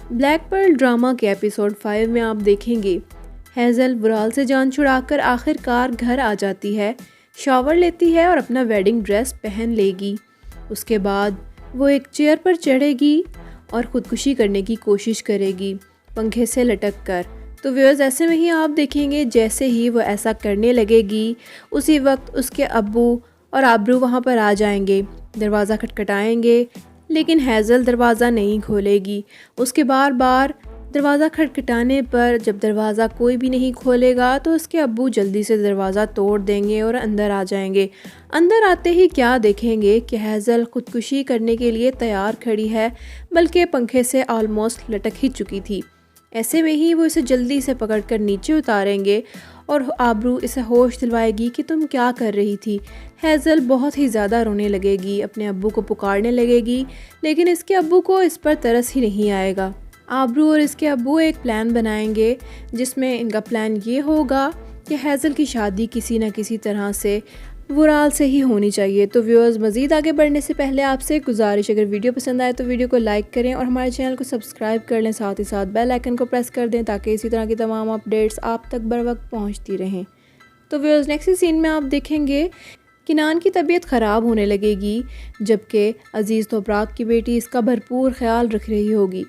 Black Perl drama के episode 5 में आप देखेंगे हेज़ल वुराल से जान छुड़ाकर आखिरकार घर आ जाती है, शावर लेती है और अपना वेडिंग ड्रेस पहन लेगी। उसके बाद वो एक चेयर पर चढ़ेगी और ख़ुदकुशी करने की कोशिश करेगी पंखे से लटक कर। तो व्यूअर्स, ऐसे में ही आप देखेंगे जैसे ही वो ऐसा करने लगेगी उसी वक्त उसके अब्बू और आबरू वहाँ पर आ जाएंगे, दरवाज़ा खटखटाएंगे, लेकिन हेज़ल दरवाज़ा नहीं खोलेगी। उसके बार बार दरवाज़ा खटखटाने पर जब दरवाज़ा कोई भी नहीं खोलेगा तो उसके अब्बू जल्दी से दरवाज़ा तोड़ देंगे और अंदर आ जाएंगे। अंदर आते ही क्या देखेंगे कि हेज़ल ख़ुदकुशी करने के लिए तैयार खड़ी है, बल्कि पंखे से ऑलमोस्ट लटक ही चुकी थी। ऐसे में ही वो इसे जल्दी से पकड़कर नीचे उतारेंगे और आबरू इसे होश दिलवाएगी कि तुम क्या कर रही थी। हेज़ल बहुत ही ज़्यादा रोने लगेगी, अपने अब्बू को पुकारने लगेगी, लेकिन इसके अब्बू को इस पर तरस ही नहीं आएगा। आबरू और इसके अब्बू एक प्लान बनाएंगे जिसमें इनका प्लान ये होगा कि हेज़ल की शादी किसी न किसी तरह से वुराल से ही होनी चाहिए। तो व्यूअर्स, मज़ीद आगे बढ़ने से पहले आपसे गुजारिश, अगर वीडियो पसंद आए तो वीडियो को लाइक करें और हमारे चैनल को सब्सक्राइब कर लें, साथ ही साथ बेल आइकन को प्रेस कर दें ताकि इसी तरह की तमाम अपडेट्स आप तक बर वक्त पहुँचती रहें। तो व्यूअर्स, नेक्स्ट सीन में आप देखेंगे किनान की तबीयत ख़राब होने लगेगी, जबकि अज़ीज़ तोबराक की बेटी इसका भरपूर ख्याल रख रही होगी।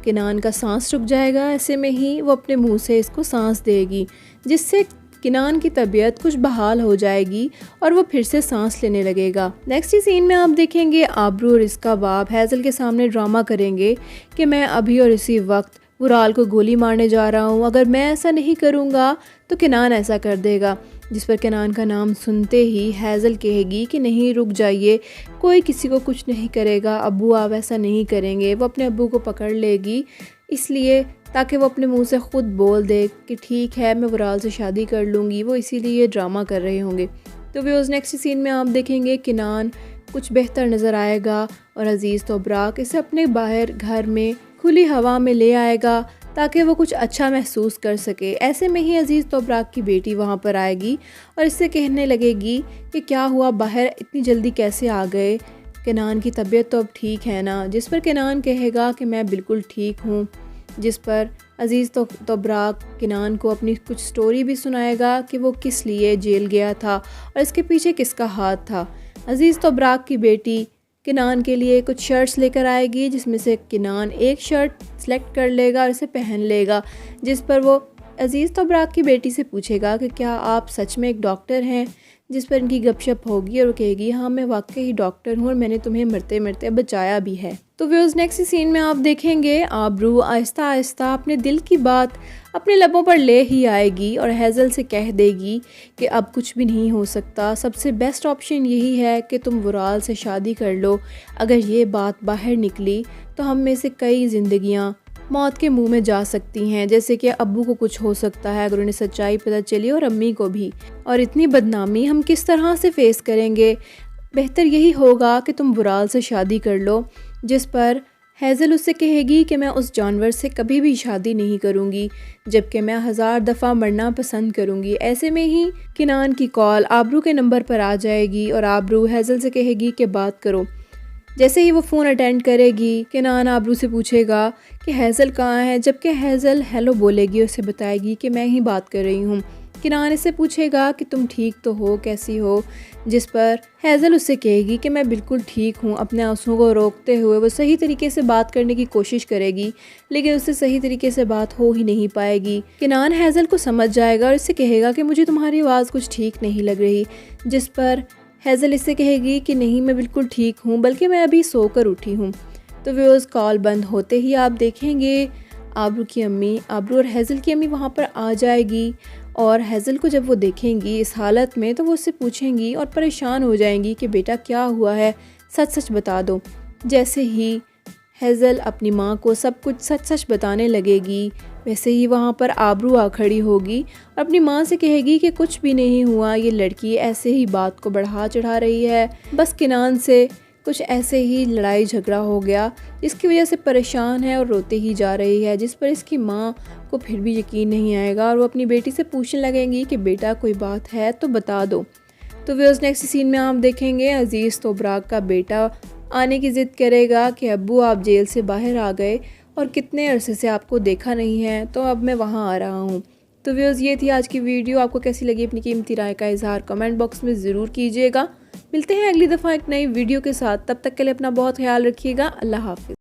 किनान का सांस रुक जाएगा, ऐसे में ही वो अपने मुंह से इसको सांस देगी, जिससे किनान की तबीयत कुछ बहाल हो जाएगी और वो फिर से सांस लेने लगेगा। नेक्स्ट सीन में आप देखेंगे आबरू और इसका बाप हेज़ल के सामने ड्रामा करेंगे कि मैं अभी और इसी वक्त वुराल को गोली मारने जा रहा हूँ, अगर मैं ऐसा नहीं करूँगा तो किनान ऐसा कर देगा। जिस पर किनान का नाम सुनते ही हेज़ल कहेगी कि नहीं, रुक जाइए, कोई किसी को कुछ नहीं करेगा, अब्बू आप ऐसा नहीं करेंगे। वो अपने अब्बू को पकड़ लेगी, इसलिए ताकि वो अपने मुंह से ख़ुद बोल दे कि ठीक है मैं वुराल से शादी कर लूँगी। वो इसीलिए ये ड्रामा कर रहे होंगे। तो व्यूअर्स, नेक्स्ट सीन में आप देखेंगे किनान कुछ बेहतर नज़र आएगा और अज़ीज़ तोबराक इसे अपने बाहर घर में खुली हवा में ले आएगा ताकि वो कुछ अच्छा महसूस कर सके। ऐसे में ही अज़ीज़ तोबराक की बेटी वहाँ पर आएगी और इससे कहने लगेगी कि क्या हुआ, बाहर इतनी जल्दी कैसे आ गए, किनान की तबीयत तो अब ठीक है ना। जिस पर किनान कहेगा कि मैं बिल्कुल ठीक हूँ। जिस पर अज़ीज़ तोबराक किनान को अपनी कुछ स्टोरी भी सुनाएगा कि वो किस लिए जेल गया था और इसके पीछे किसका हाथ था। अज़ीज़ तोबराक की बेटी किनान के लिए कुछ शर्ट्स लेकर आएगी, जिसमें से किनान एक शर्ट सेलेक्ट कर लेगा और इसे पहन लेगा। जिस पर वो अज़ीज़ तोबराक की बेटी से पूछेगा कि क्या आप सच में एक डॉक्टर हैं। जिस पर इनकी गपशप होगी और वो कहेगी हाँ मैं वाकई ही डॉक्टर हूँ और मैंने तुम्हें मरते मरते बचाया भी है। तो व्यूअर्स, नेक्स्ट सीन में आप देखेंगे आबरू आहिस्ता आहिस्ता अपने दिल की बात अपने लबों पर ले ही आएगी और हेज़ल से कह देगी कि अब कुछ भी नहीं हो सकता, सबसे बेस्ट ऑप्शन यही है कि तुम वुराल से शादी कर लो। अगर ये बात बाहर निकली तो हम में से कई ज़िंदगियाँ मौत के मुंह में जा सकती हैं, जैसे कि अब्बू को कुछ हो सकता है अगर उन्हें सच्चाई पता चली, और अम्मी को भी। और इतनी बदनामी हम किस तरह से फेस करेंगे, बेहतर यही होगा कि तुम वुराल से शादी कर लो। जिस पर हेज़ल उससे कहेगी कि मैं उस जानवर से कभी भी शादी नहीं करूँगी, जबकि मैं 1000 दफ़ा मरना पसंद करूँगी। ऐसे में ही किनान की कॉल आबरू के नंबर पर आ जाएगी और आबरू हेज़ल से कहेगी कि बात करो। जैसे ही वो फ़ोन अटेंड करेगी, किनान आबरू से पूछेगा कि हेज़ल कहाँ है, जबकि हेज़ल हेलो बोलेगी, उसे बताएगी कि मैं ही बात कर रही हूँ। किनान इससे पूछेगा कि तुम ठीक तो हो, कैसी हो। जिस पर हेज़ल उससे कहेगी कि मैं बिल्कुल ठीक हूँ। अपने आंसुओं को रोकते हुए वो सही तरीके से बात करने की कोशिश करेगी, लेकिन उससे सही तरीके से बात हो ही नहीं पाएगी। किनान हेज़ल को समझ जाएगा और इससे कहेगा कि मुझे तुम्हारी आवाज़ कुछ ठीक नहीं लग रही। जिस पर हेज़ल इससे कहेगी कि नहीं, मैं बिल्कुल ठीक हूँ, बल्कि मैं अभी सोकर उठी हूँ। तो व्यूअर्स, कॉल बंद होते ही आप देखेंगे आबरू और हेज़ल की अम्मी वहाँ पर आ जाएगी और हेज़ल को जब वो देखेंगी इस हालत में तो वो उससे पूछेंगी और परेशान हो जाएंगी कि बेटा क्या हुआ है, सच सच बता दो। जैसे ही हेज़ल अपनी माँ को सब कुछ सच सच बताने लगेगी, वैसे ही वहाँ पर आबरू आ खड़ी होगी और अपनी माँ से कहेगी कि कुछ भी नहीं हुआ, ये लड़की ऐसे ही बात को बढ़ा चढ़ा रही है, बस किनान से कुछ ऐसे ही लड़ाई झगड़ा हो गया जिसकी वजह से परेशान है और रोते ही जा रही है। जिस पर इसकी माँ को फिर भी यकीन नहीं आएगा और वो अपनी बेटी से पूछने लगेंगी कि बेटा कोई बात है तो बता दो। तो व्यूअर्स, नेक्स्ट सीन में आप देखेंगे अज़ीज़ तोबराक का बेटा आने की ज़िद करेगा कि अब्बू आप जेल से बाहर आ गए और कितने अरसे से आपको देखा नहीं है, तो अब मैं वहाँ आ रहा हूँ। तो व्यूअर्स, ये थी आज की वीडियो। आपको कैसी लगी अपनी कीमती राय का इजहार कमेंट बॉक्स में ज़रूर कीजिएगा। मिलते हैं अगली दफ़ा एक नई वीडियो के साथ। तब तक के लिए अपना बहुत ख्याल रखिएगा। अल्लाह हाफिज़।